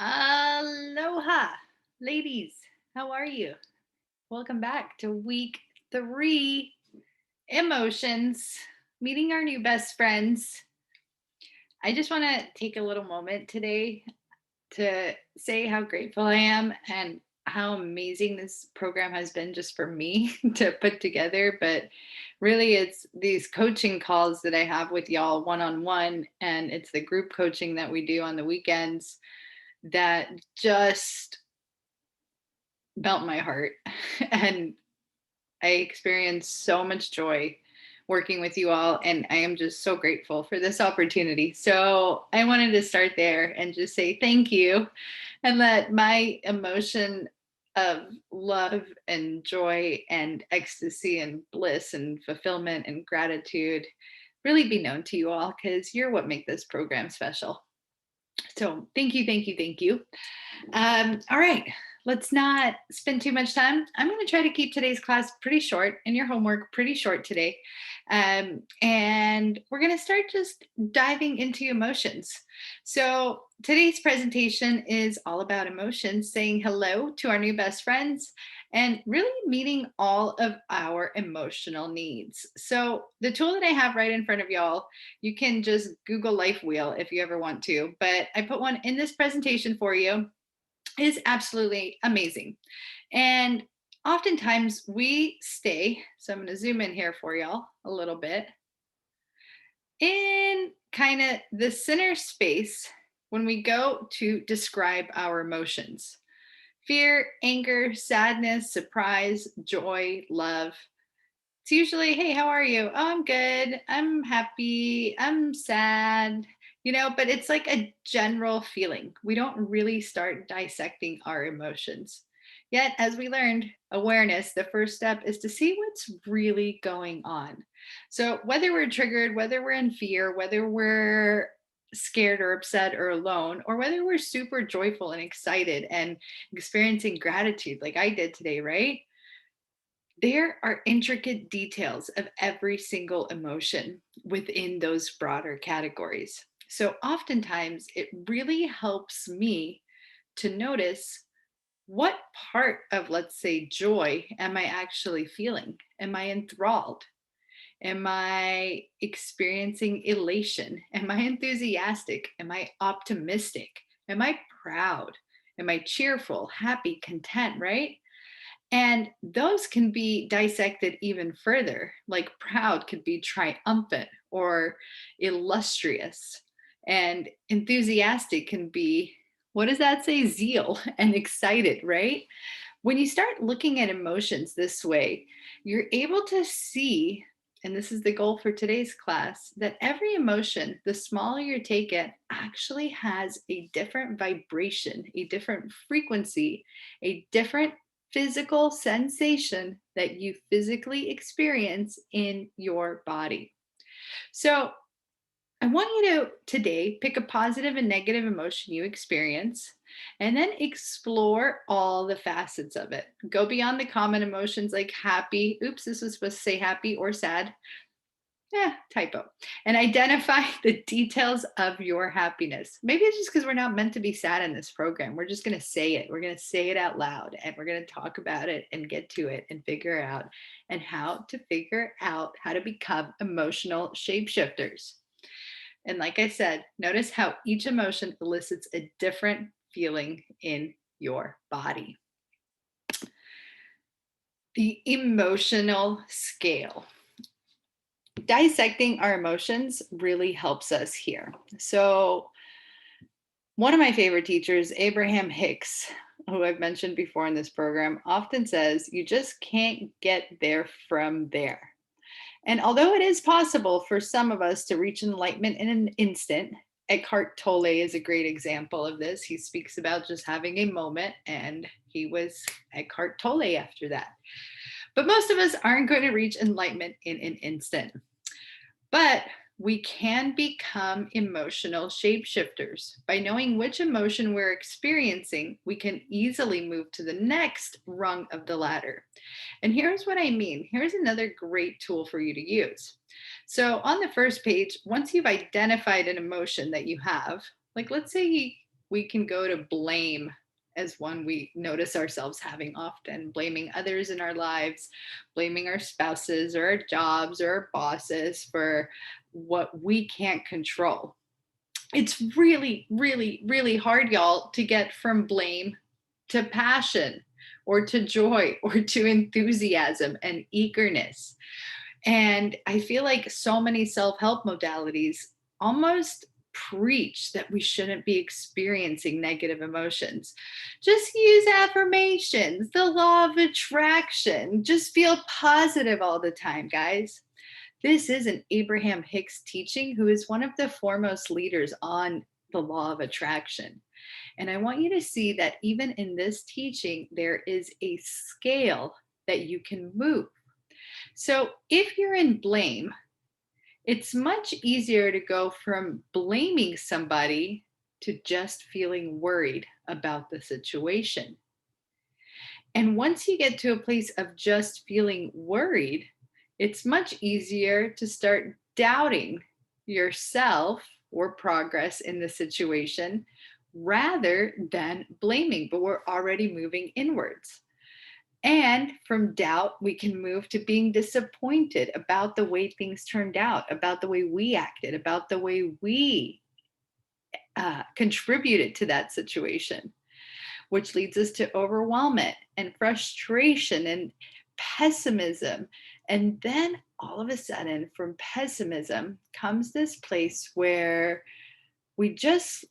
Aloha, ladies. How are you? Welcome back to week three emotions, meeting our new best friends. I just want to take a little moment today to say how grateful I am and how amazing this program has been just for me to put together. But really, it's these coaching calls that I have with y'all one on one, and it's the group coaching that we do on the weekends that just melt my heart. And I experience so much joy working with you all. And I am just so grateful for this opportunity. So I wanted to start there and just say thank you and let my emotion of love and joy and ecstasy and bliss and fulfillment and gratitude really be known to you all because you're what make this program special. So thank you, thank you, thank you. All right, let's not spend too much time. I'm going to try to keep today's class pretty short and your homework pretty short today. And we're going to start just diving into emotions. So, today's presentation is all about emotions, saying hello to our new best friends and really meeting all of our emotional needs. So, the tool that I have right in front of y'all, you can just Google Life Wheel if you ever want to, but I put one in this presentation for you is absolutely amazing. And oftentimes we stay, so I'm going to zoom in here for y'all a little bit, in kind of the center space when we go to describe our emotions: fear, anger, sadness, surprise, joy, love. It's usually, hey, how are you? Oh, I'm good. I'm happy. I'm sad. But it's like a general feeling. We don't really start dissecting our emotions. Yet, as we learned, awareness, the first step is to see what's really going on. So, whether we're triggered, whether we're in fear, whether we're scared or upset or alone, or whether we're super joyful and excited and experiencing gratitude like I did today, right? There are intricate details of every single emotion within those broader categories. So oftentimes it really helps me to notice what part of, let's say, joy am I actually feeling? Am I enthralled? Am I experiencing elation? Am I enthusiastic? Am I optimistic? Am I proud? Am I cheerful, happy, content, right? And those can be dissected even further. Like proud could be triumphant or illustrious, and enthusiastic can be, what does that say? Zeal and excited, right? When you start looking at emotions this way, you're able to see, and this is the goal for today's class, that every emotion, the smaller you take it, actually has a different vibration, a different frequency, a different physical sensation that you physically experience in your body. So, I want you to today pick a positive and negative emotion you experience and then explore all the facets of it. Go beyond the common emotions like happy. Oops, this was supposed to say happy or sad. Yeah, typo. And identify the details of your happiness. Maybe it's just because we're not meant to be sad in this program. We're just going to say it. We're going to say it out loud and we're going to talk about it and get to it and figure out and how to figure out how to become emotional shapeshifters. And like I said, notice how each emotion elicits a different feeling in your body. The emotional scale. Dissecting our emotions really helps us here. So, one of my favorite teachers, Abraham Hicks, who I've mentioned before in this program, often says, you just can't get there from there. And although it is possible for some of us to reach enlightenment in an instant, Eckhart Tolle is a great example of this. He speaks about just having a moment, and he was Eckhart Tolle after that. But most of us aren't going to reach enlightenment in an instant. But we can become emotional shapeshifters. By knowing which emotion we're experiencing, we can easily move to the next rung of the ladder. And here's what I mean. Here's another great tool for you to use. So, on the first page, once you've identified an emotion that you have, like let's say We can go to blame as one we notice ourselves having often, blaming others in our lives, blaming our spouses or our jobs or our bosses for what we can't control. It's really, really, really hard, y'all, to get from blame to passion or to joy or to enthusiasm and eagerness. And I feel like so many self help modalities almost preach that we shouldn't be experiencing negative emotions. Just use affirmations, the law of attraction. Just feel positive all the time, guys. This is an Abraham Hicks teaching, who is one of the foremost leaders on the law of attraction. And I want you to see that even in this teaching, there is a scale that you can move. So if you're in blame, it's much easier to go from blaming somebody to just feeling worried about the situation. And once you get to a place of just feeling worried, it's much easier to start doubting yourself or progress in the situation rather than blaming, but we're already moving inwards. And from doubt, we can move to being disappointed about the way things turned out, about the way we acted, about the way we contributed to that situation, which leads us to overwhelmment and frustration and pessimism. And then all of a sudden, from pessimism comes this place where we just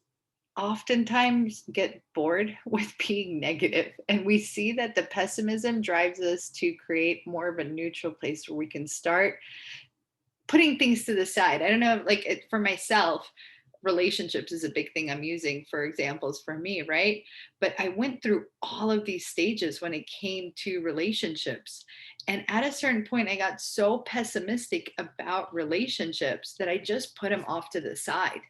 oftentimes get bored with being negative, and we see that the pessimism drives us to create more of a neutral place where we can start putting things to the side. I don't know, like for myself, relationships is a big thing I'm using for examples for me, right? But I went through all of these stages when it came to relationships. And at a certain point, I got so pessimistic about relationships that I just put them off to the side,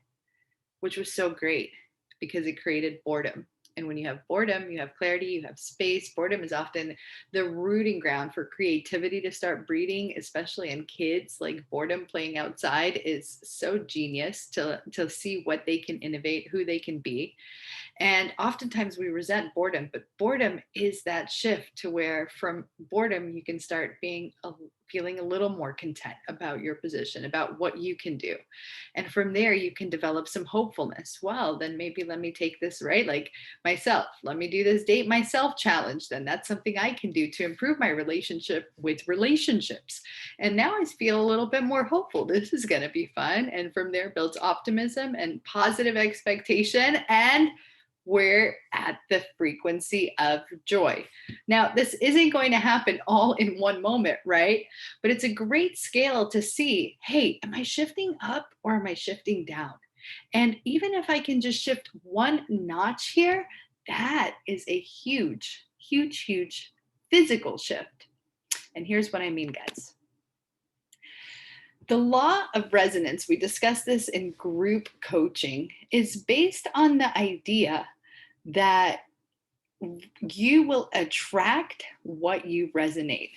which was so great because it created boredom. And when you have boredom, you have clarity, you have space. Boredom is often the rooting ground for creativity to start breeding, especially in kids. Like boredom playing outside is so genius to see what they can innovate, who they can be. And oftentimes we resent boredom, but boredom is that shift to where from boredom, you can start feeling a little more content about your position, about what you can do. And from there, you can develop some hopefulness. Well, then maybe let me take this, right? Like myself, let me do this date myself challenge. Then that's something I can do to improve my relationship with relationships. And now I feel a little bit more hopeful. This is going to be fun. And from there builds optimism and positive expectation, and we're at the frequency of joy. Now, this isn't going to happen all in one moment, right? But it's a great scale to see, hey, am I shifting up or am I shifting down? And even if I can just shift one notch here, that is a huge, huge, huge physical shift. And here's what I mean, guys. The law of resonance, we discussed this in group coaching, is based on the idea that you will attract what you resonate.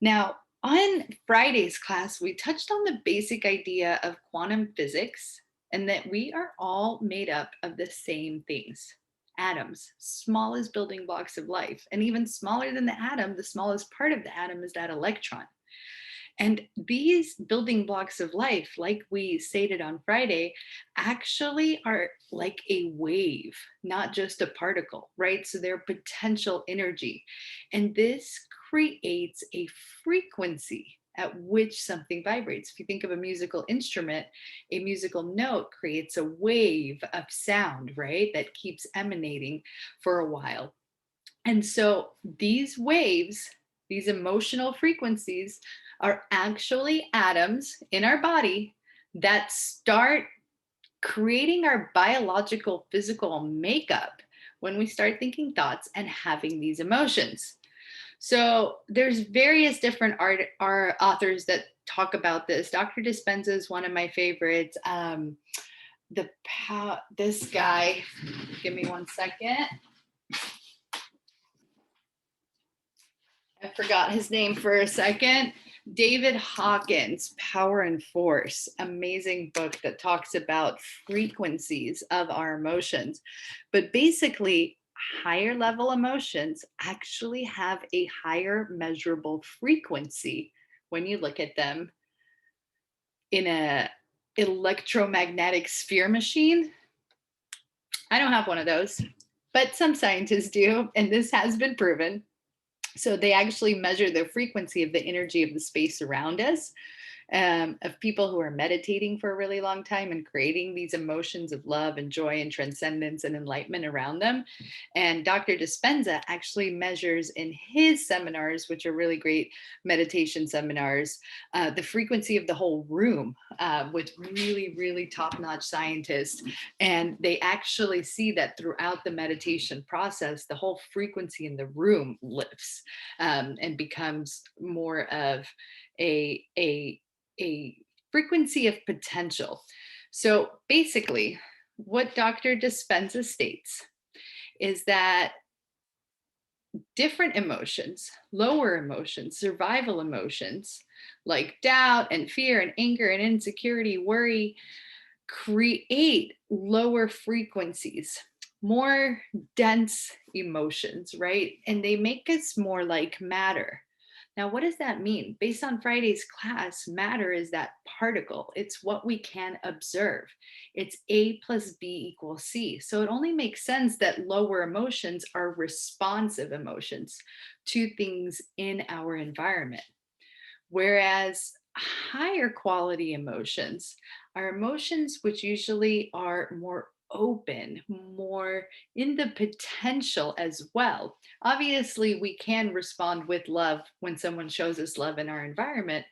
Now, on Friday's class, we touched on the basic idea of quantum physics and that we are all made up of the same things. Atoms, smallest building blocks of life, and even smaller than the atom, the smallest part of the atom is that electron. And these building blocks of life, like we stated on Friday, actually are like a wave, not just a particle, right? So they're potential energy. And this creates a frequency at which something vibrates. If you think of a musical instrument, a musical note creates a wave of sound, right? That keeps emanating for a while. And so these waves, these emotional frequencies, are actually atoms in our body that start creating our biological physical makeup when we start thinking thoughts and having these emotions. So there's various different authors that talk about this. Dr. Dispenza is one of my favorites. This guy, give me one second. I forgot his name for a second. David Hawkins, Power and Force, amazing book that talks about frequencies of our emotions. But basically, higher level emotions actually have a higher measurable frequency when you look at them in a electromagnetic sphere machine. I don't have one of those, but some scientists do, and this has been proven. So they actually measure the frequency of the energy of the space around us, of people who are meditating for a really long time and creating these emotions of love and joy and transcendence and enlightenment around them. And Dr. Dispenza actually measures in his seminars, which are really great meditation seminars, the frequency of the whole room with really, really top-notch scientists. And they actually see that throughout the meditation process, the whole frequency in the room lifts and becomes more of a frequency of potential. So basically, what Dr. Dispenza states is that different emotions, lower emotions, survival emotions like doubt and fear and anger and insecurity, worry, create lower frequencies, more dense emotions, right? And they make us more like matter. Now, what does that mean? Based on Friday's class, matter is that particle. It's what we can observe. It's A plus B equals C. So it only makes sense that lower emotions are responsive emotions to things in our environment. Whereas higher quality emotions are emotions which usually are more open, more in the potential as well. Obviously, we can respond with love when someone shows us love in our environment,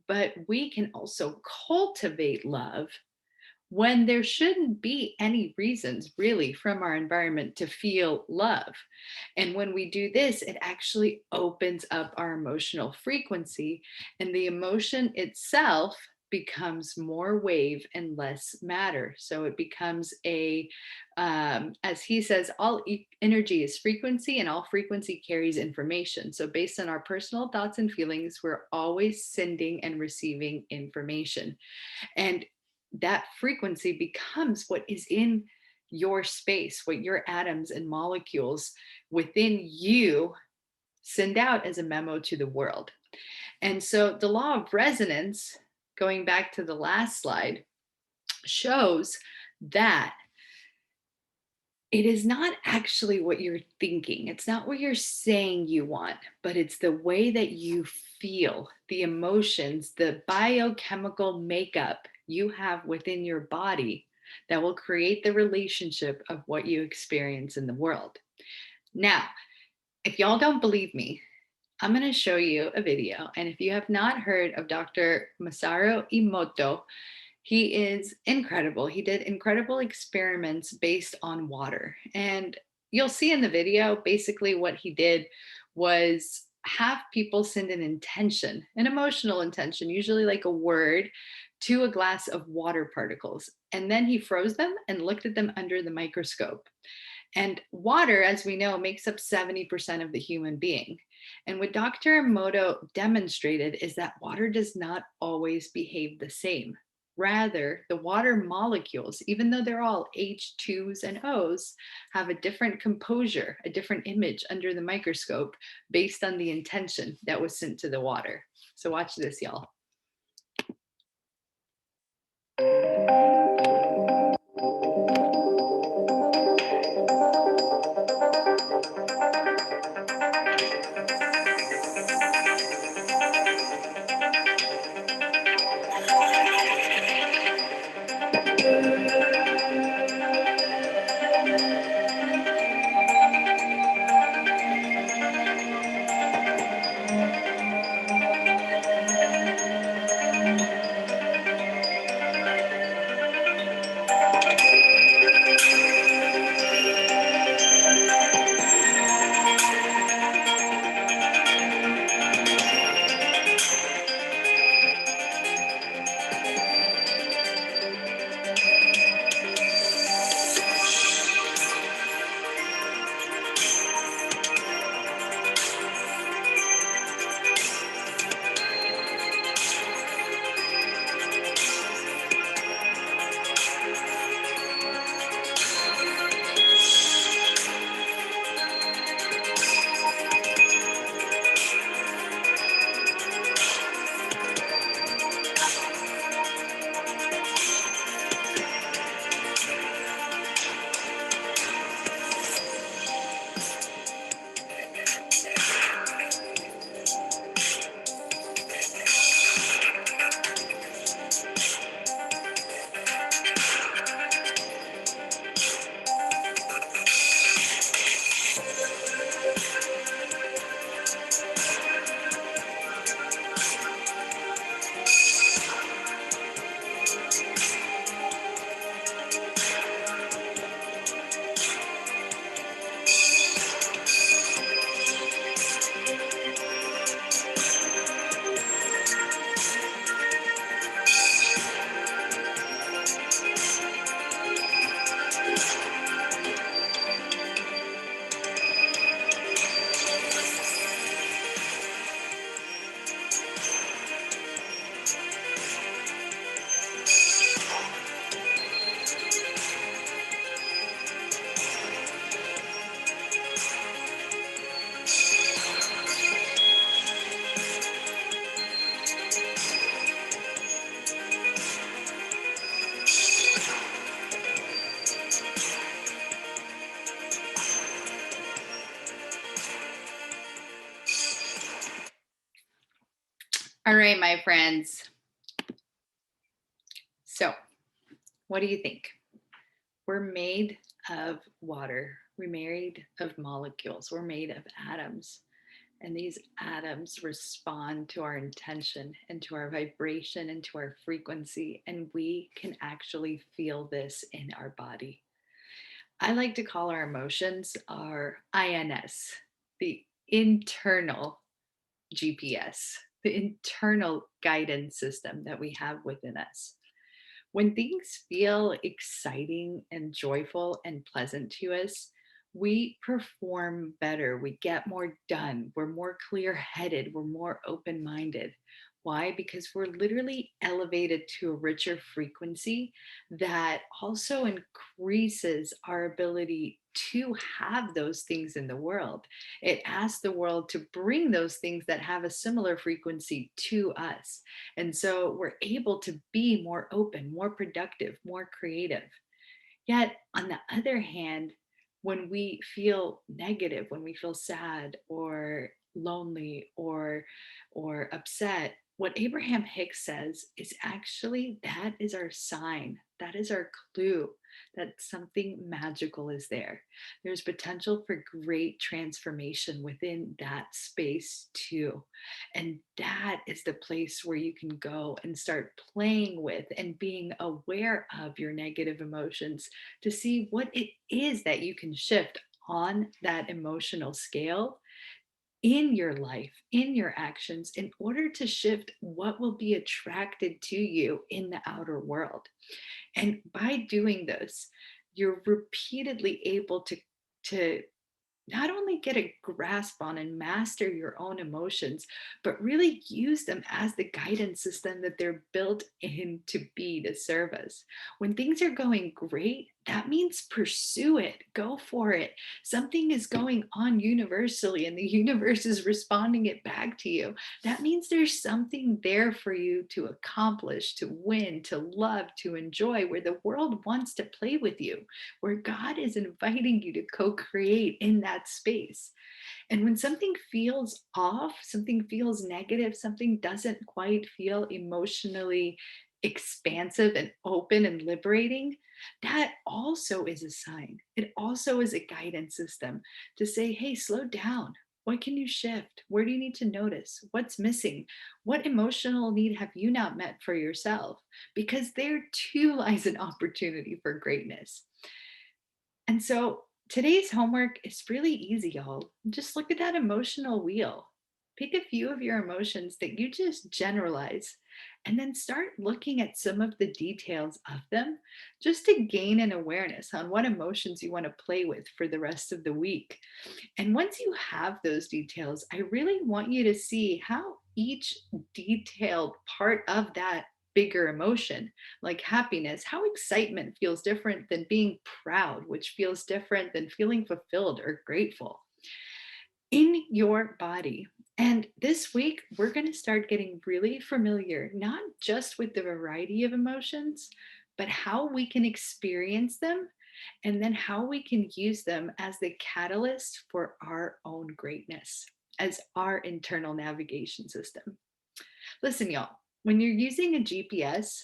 but we can also cultivate love when there shouldn't be any reasons really from our environment to feel love. And when we do this, it actually opens up our emotional frequency, and the emotion itself becomes more wave and less matter. So it becomes as he says, all energy is frequency, and all frequency carries information. So based on our personal thoughts and feelings, we're always sending and receiving information. And that frequency becomes what is in your space, what your atoms and molecules within you send out as a memo to the world. And so the law of resonance, going back to the last slide, shows that it is not actually what you're thinking. It's not what you're saying you want, but it's the way that you feel, the emotions, the biochemical makeup you have within your body that will create the relationship of what you experience in the world. Now, if y'all don't believe me, I'm going to show you a video. And if you have not heard of Dr. Masaru Emoto, he is incredible. He did incredible experiments based on water. And you'll see in the video, basically what he did was have people send an intention, an emotional intention, usually like a word, to a glass of water particles. And then he froze them and looked at them under the microscope. And water, as we know, makes up 70% of the human being. And what Dr. Emoto demonstrated is that water does not always behave the same. Rather, the water molecules, even though they're all H2s and O's, have a different composure, a different image under the microscope based on the intention that was sent to the water. So watch this, y'all. All right, my friends. So, what do you think? We're made of water. We're made of molecules. We're made of atoms. And these atoms respond to our intention and to our vibration and to our frequency. And we can actually feel this in our body. I like to call our emotions our INS, the internal GPS, the internal guidance system that we have within us. When things feel exciting and joyful and pleasant to us, we perform better. We get more done. We're more clear headed. We're more open minded. Why? Because we're literally elevated to a richer frequency that also increases our ability to have those things in the world. It asks the world to bring those things that have a similar frequency to us. And so we're able to be more open, more productive, more creative. Yet, on the other hand, when we feel negative, when we feel sad or lonely or upset, what Abraham Hicks says is actually that is our sign. That is our clue that something magical is there. There's potential for great transformation within that space too. And that is the place where you can go and start playing with and being aware of your negative emotions to see what it is that you can shift on that emotional scale in your life, in your actions, in order to shift what will be attracted to you in the outer world. And by doing this, you're repeatedly able to not only get a grasp on and master your own emotions, but really use them as the guidance system that they're built in to be to serve us. When things are going great, that means pursue it, go for it. Something is going on universally, and the universe is responding it back to you. That means there's something there for you to accomplish, to win, to love, to enjoy, where the world wants to play with you, where God is inviting you to co create in that space. And when something feels off, something feels negative, something doesn't quite feel emotionally expansive and open and liberating, that also is a sign. It also is a guidance system to say, hey, slow down. What can you shift? Where do you need to notice? What's missing? What emotional need have you not met for yourself? Because there too lies an opportunity for greatness. And so today's homework is really easy, y'all. Just look at that emotional wheel. Pick a few of your emotions that you just generalize, and then start looking at some of the details of them just to gain an awareness on what emotions you want to play with for the rest of the week. And once you have those details, I really want you to see how each detailed part of that bigger emotion, like happiness, how excitement feels different than being proud, which feels different than feeling fulfilled or grateful in your body. And this week, we're going to start getting really familiar, not just with the variety of emotions, but how we can experience them and then how we can use them as the catalyst for our own greatness, as our internal navigation system. Listen, y'all, when you're using a GPS,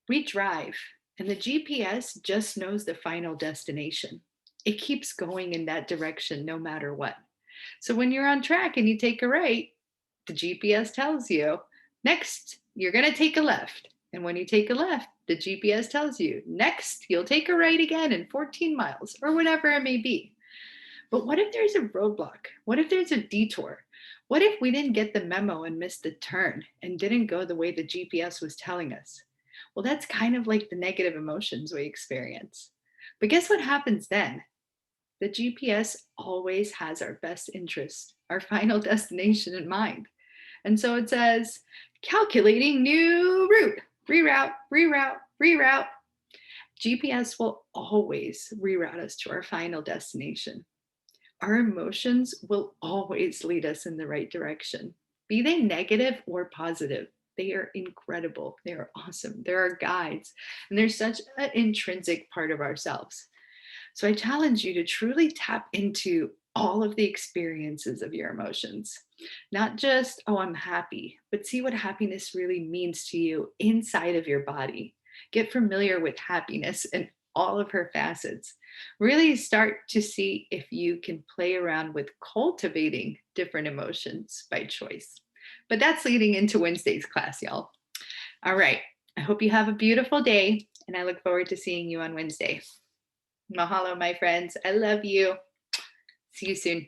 we drive, and the GPS just knows the final destination. It keeps going in that direction no matter what. So when you're on track and you take a right, the GPS tells you, next, you're going to take a left. And when you take a left, the GPS tells you, next, you'll take a right again in 14 miles, or whatever it may be. But what if there's a roadblock? What if there's a detour? What if we didn't get the memo and missed the turn and didn't go the way the GPS was telling us? Well, that's kind of like the negative emotions we experience. But guess what happens then? The GPS always has our best interest, our final destination in mind. And so it says, calculating new route, reroute, reroute, reroute. GPS will always reroute us to our final destination. Our emotions will always lead us in the right direction, be they negative or positive. They are incredible. They are awesome. They're our guides, and they're such an intrinsic part of ourselves. So I challenge you to truly tap into all of the experiences of your emotions. Not just, oh, I'm happy, but see what happiness really means to you inside of your body. Get familiar with happiness and all of her facets. Really start to see if you can play around with cultivating different emotions by choice. But that's leading into Wednesday's class, y'all. All right. I hope you have a beautiful day, and I look forward to seeing you on Wednesday. Mahalo, my friends. I love you. See you soon.